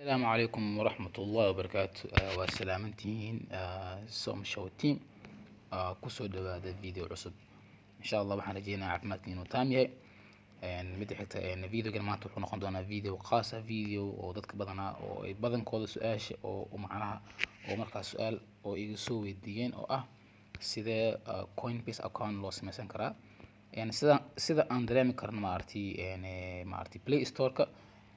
السلام عليكم ورحمة الله وبركاته. وسلامتين سوم شو تيم kusoo dhawaada video cusub insha Allah. waxaan rajeynayaa caafimaadka inuu taam yahay. Midda xigta videogan maanta wuxuu noqon doonaa video khaas ah, video oo dadka badanaa oo ay badankooda su-aasha oo macnaha oo markaas su-aal oo iga soo weydiiyeen oo ah sidee Coinbase account loo sameysan karaa. sida aan dareemi karno maaragtay Play Store-ka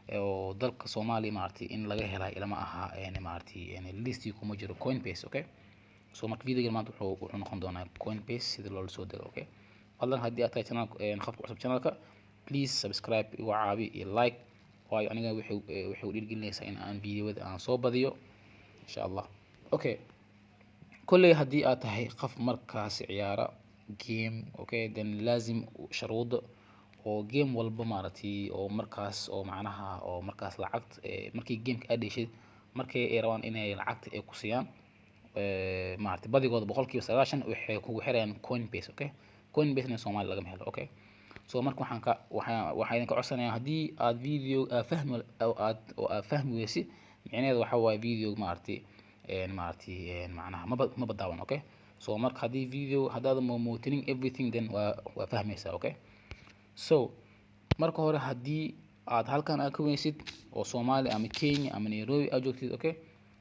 oo dalka Soomaaliya maaragtay in laga helay ilama aha maaragtay listii kuma jiro Coinbase. Okay, so marka videogan maanta wuxuu noqon doonaa Coinbase sida loola soo dego. Okay, fadlan haddii aad tahay channel qofka cusub channelka, please subscribe igu caabi iyo like, waayo aniga waxay u dhiirgelinaysaa in aan videoada aan soo badiyo insha Allah. Okay, kolley haddii aad tahay qof markaas ciyaara game, okay, then laazim sharuudo oo game walba maaragtay oo markaas oo macnaha oo markaas lacagta markii gameka aad dheshid markay ay rabaan inay lacagta ay ku siiyaan maaragtay badigooda 90% waxay kugu xirayaan Coinbase. Okay, Coinbase in Soomaali laga helo. Okay, so marka waxaan idinka codsanayaa haddii aad video fahmi weysid, micnaheedu waxa waaye video maaragtay macnaha ma badaawan. Okay, so marka haddii video haddaad mootinin everything then waa fahmaysaa. Okay, so marka hore haddii aad halkan aad ka weysid oo Soomaali ama Kenya ama Nairobi aad joogtid, okay,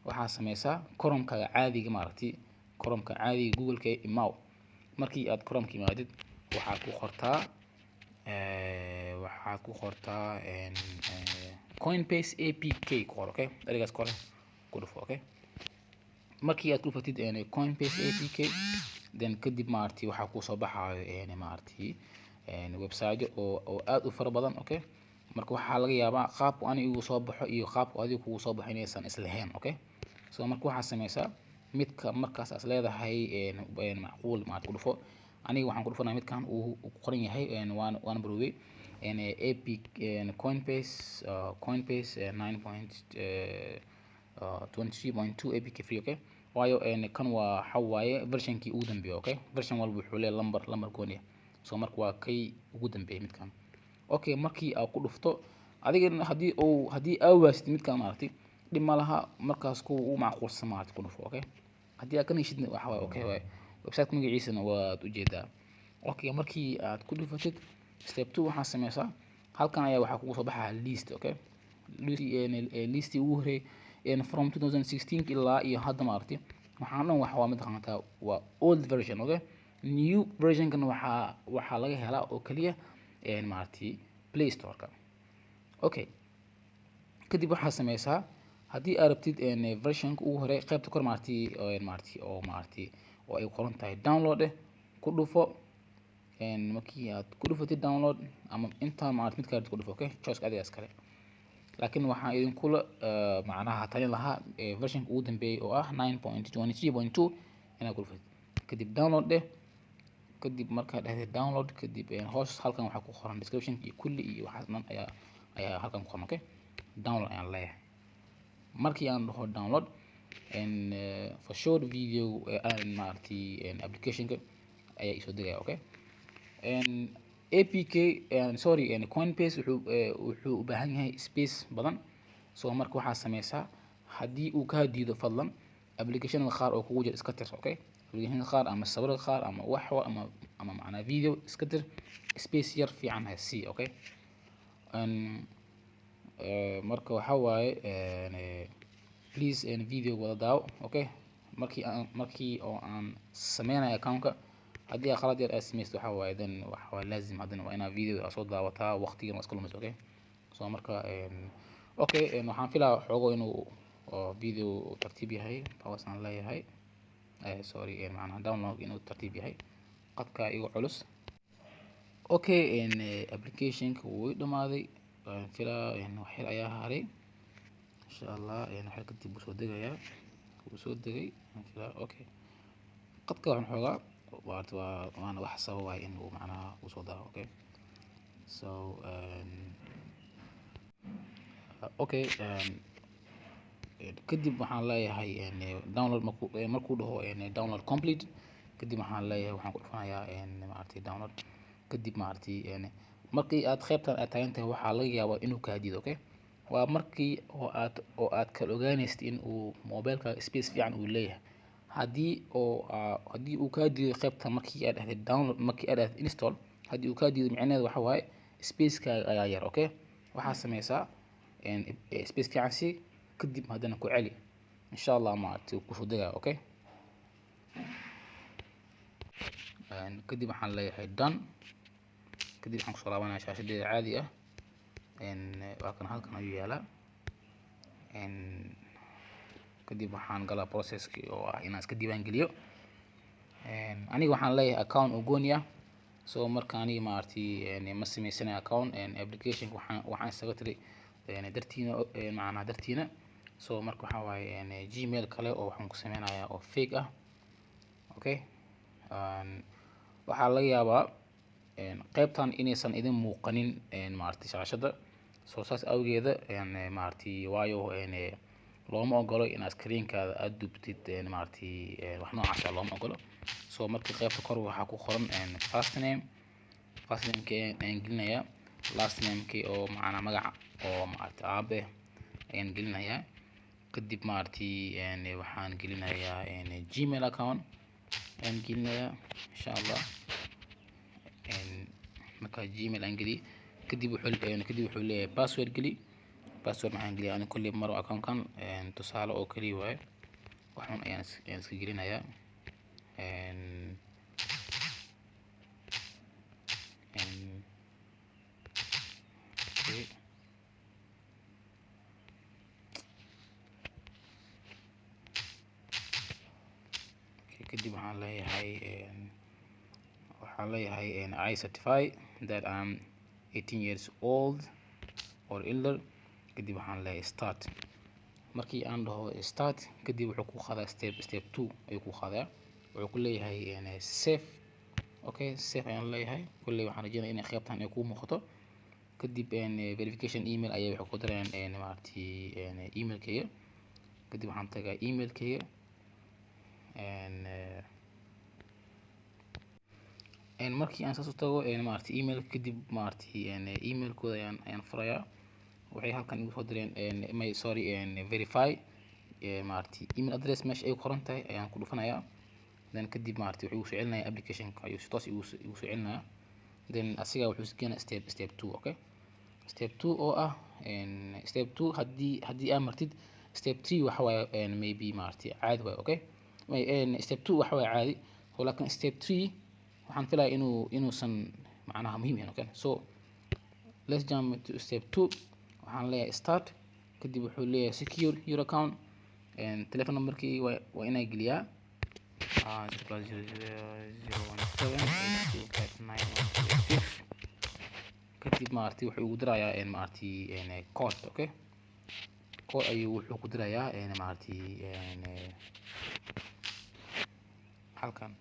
waxaa sameysaa Chrome-kaaga caadiga maaragtay Chrome-ka caadiga Google-ka imaaw. markii aad Chrome-ka imaadid waxaad ku qortaa Coinbase APK qor. Okay, erigaas qor ku dhufo. Okay, markii aad ku dhufatid Coinbase APK then kadib maaragtay waxaa ku soo baxayo maaragtay website oo aad u fara badan. Okay, marka waxaa laga yaabaa qaabku aniga igu soo baxo iyo qaabku adiga kugu soo baxo inaysan isla ahayn. Okay, so marka waxaa sameysaa midka markaas aad leedahay macquul maaragtay ku dhufo. aniga waxaan ku dhufanaa midkan uu qoran yahay waan baroway Coinbase 9.23.2 APK free. Okay, waayo kan waxa waaye version-kii ugu dambeeyay. Okay, version walba wuxuu leeyahay lambar gooni ah, so marka waa kay ugu dambeeyay midkan. Okay, markii aad ku dhufto adiga haddii aad waasid midkan maaragtay dhib ma laha, markaas ku macquulsan maaragtay ku dhufo. Okay, haddii aad ka heshid waxa waaye okay waaye website magaciisana waad u jeedaa. Okay, markii aad ku dhufatid step 2 waxaa sameysaa halkan ayaa waxaa kugu soo baxaa list. Okay, listii ugu horeeyay from 2016 ilaa iyo hadda maaragtay waxaan dhan waxa waa mid qaantaa waa old version. Okay, new version-kan waxaa laga helaa oo kaliya maaragtay Play Store-ka. Okay, kadib waxaa sameysaa haddii aad rabtid version-ka ugu horeey qaybta kor maaragtay oo ay qoran tahay download ku dhufo. markii aad ku dhufatid download ama inta maaragtay mid kale ku dhufo. Okay, choice adiga iskale, laakiin waxaan idinkula macnaha talin lahaa version-ka ugu dambeeyay oo ah 9.23.2 inaad ku dhufatid kadib download kadib markaad dhahday download kadib hoos halkan waxaa ku qoran description iyo kulli iyo waxaas dhan ayaa halkan ku qoran. Okay, download ayaan leeyahay. markii aan dhaho download for short video maaragtay application-ka ayaa isoo degaya. Okay, APK Coinbase wuxuu u baahan yahay space badan, so marka waxaa sameysaa haddii uu ka diido fadlan application-ka qaar oo kugu jira iska tir. Okay, application-ka qaar ama sawirka qaar ama wax ama macna video iska tir, space yar fiican ha sii. Okay, marka waxa waaye please video wada daawo. Okay, markii oo aan sameynayo account-ka haddii aad qalad yar aad sameysid waxa waaye then waxa waaye laazim haddana waa inaad video soo daawataa, waqtigan waa iska lumis. Okay, so marka okay waxaan filaa xogo inuu video tartiib yahay pause aan leeyahay macnaha download inuu tartiib yahay qadka igu culus. Okay, application-ka wuu dhamaaday filaa wax yar ayaa haray insha Allah. wax yar kadib wuu soo degay filaa. Okay, qadka waxaan xoogaa waana wax sababay in uu macnaha uu soo daawo. Okay, so okay kadib waxaan leeyahay download markuu dhaho download complete kadib waxaan leeyahay waxaan ku dhufanayaa maaragtay download kadib maaragtay markii aad qaybtan aad taagan tahay waxaa laga yaabaa inuu kaa diido. Okay, waa markii oo aad kala ogaanaysid in uu mobilka space fiican uu leeyahay. haddii uu kaa diido qaybta markii aad dhahdid download, markii aad dhahdid install, haddii uu kaa diido micnaheedu waxa waaye spacekaaga ayaa yar. Okay, waxaa sameysaa space fiican si kadib haddana ku celi insha allah maaragtay kusoo degaa. Okay, kadib waxaan leeyahay done. kadib waxaan kusoo laabanayaa shaashadeeda caadi ah. waa kan halkan ayuu yaalaa. kadib waxaan galaa processkii oo ah inaan iska diiwaan geliyo. aniga waxaan leeyahay account oo gooni ah. so marka aniga maaragtay ma sameysanayo account application waxaan isaga tiri dartiina macnaha dartiina. so marka waxaa waaye gmail kale oo waxaan ku sameynayaa oo fake ah. Okay, waxaa laga yaabaa qaybtan inaysan idin muuqanin maaragtay shaashada. so saas awgeeda maaragtay waayo looma ogolo inaad screenkaada aad dubtid maaragtay wax noocaas ah looma ogolo. so marka qaybta kor waxaa ku qoran first name-ka ayaan gelinayaa, last name-ki oo macnaha magaca oo maaragtay aabe ayaan gelinayaa. kadib maaragtay waxaan gelinayaa gmail account ayaan gelinayaa insha allah. marka gmail aan geliyo kadib wuxuu leeyahay password geli. password maxaan geliyaa ani kulli maro account-kan tusaale oo kaliya waaye. waxaan ayaan iska gelinayaa. kadib waxaan leeyahay I certify that I'm 18 years old or older. kadib waxaan leeyahay start. markii aan dhaho start kadib wuxuu ku qaadaa step 2 ayuu ku qaadaa. wuxuu ku leeyahay save. Okay, save ayaan leeyahay. kulli waxaan rajeynayaa inay qaybtan ay ku muuqato. kadib verification email ayay waxay ku dirayaan maaragtay emailkayga. kadib waxaan tagaa emailkayga markii aan saas u tago maaragtay email kadib maaragtay emailkooda ayaan furayaa. waxay halkan igu soo direen verify maaragtay email address meesha ay ku qoran tahay ayaan ku dhufanayaa. then kadib maaragtay wuxuu igu soo celinayaa applicationka ayuu si toos igu soo celinayaa. then asiga wuxuu isgeynaa step 2. Okay, step 2 oo ah step 2 haddii aad martid step 3 waxa waaye maybe maaragtay caadi waaye. Okay, step 2 waxa waaye caadi. so laakiin step 3 waxaan filayaa inuusan macnaha muhiim yahay. Okay, so let's jump to step 2. waxaan leeyahay start. kadib wuxuu leeyahay secure your account. telephone numberkii waa inaan geliyaa 0+00017825916. kadib maaragtay wuxuu igu dirayaa maaragtay code. Okay, code ayuu wuxuu ku dirayaa maaragtay halkan.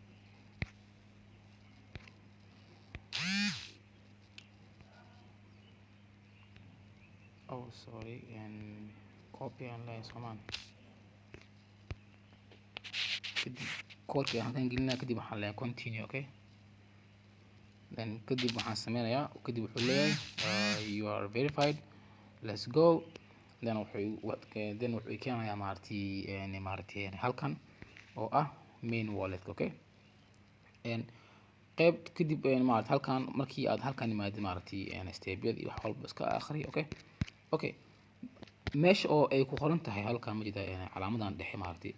oh sorry, copy aan leeyahay Soomaan. kadib codeka ayaan halkan gelinaa. kadib waxaan leeyahay continue. Okay, then kadib waxaan sameynayaa. kadib wuxuu leeyahay you are verified, let's go. then wuxuu keenayaa maaragtay halkan oo ah main wallet. Okay, qayb kadib maaragtay halkan markii aad halkan imaadid maaragtay stebyada iyo wax walba iska akhri. Okay, meesha oo ay ku qoran tahay halkan ma jirtaa calaamadan dhexe maaragtay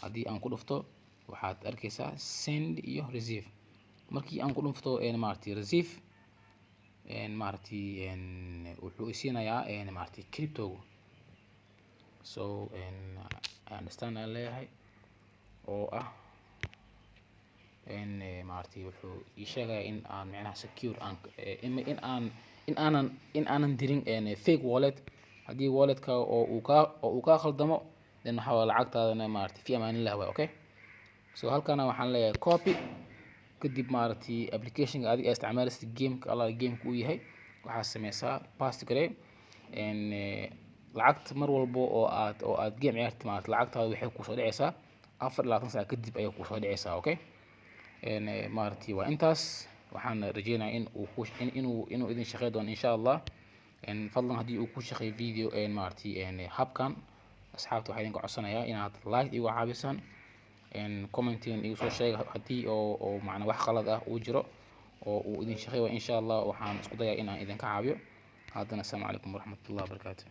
haddii aan ku dhufto waxaad arkaysaa send iyo receive. markii aan ku dhufto maaragtay receive maaragtay wuxuu isiinayaa maaragtay crypto. so I understand aan leeyahay oo ah maaragtay wuxuu ii sheegayaa in aan macnaha secure in aanan dirin fake wallet. haddii walletka oo uu ka khaldamo then waxa waa lacagtaadana maaragtay fi amaanillah waay. Okay, so halkana waxaan leeyahay copy. kadib maaragtay applicationka adiga isticmaalaysid gameka uu yahay waxaa sameysaa paste garee. lacagta mar walbo oo aad game ciyaartid maaragtay lacagtaada waxay kusoo dhacaysaa 24 saac kadib ayay kusoo dhacaysaa. Okay, maaragtay waa intaas. waxaan rajeynayaa inuu idin shaqeyn doono insha allah. fadlan haddii uu ku shaqeeyo video maaragtay habkan asxaabta waxaa idinka codsanayaa inaad like igu caabisaan commenting igu soo sheega haddii oo macna wax qalad ah uu jiro oo uu idin shaqeeyo insha Allah waxaan isku dayaa inaan idinka caawiyo haddana assalaamu calaykum waraxmatullahi wabarakaatuh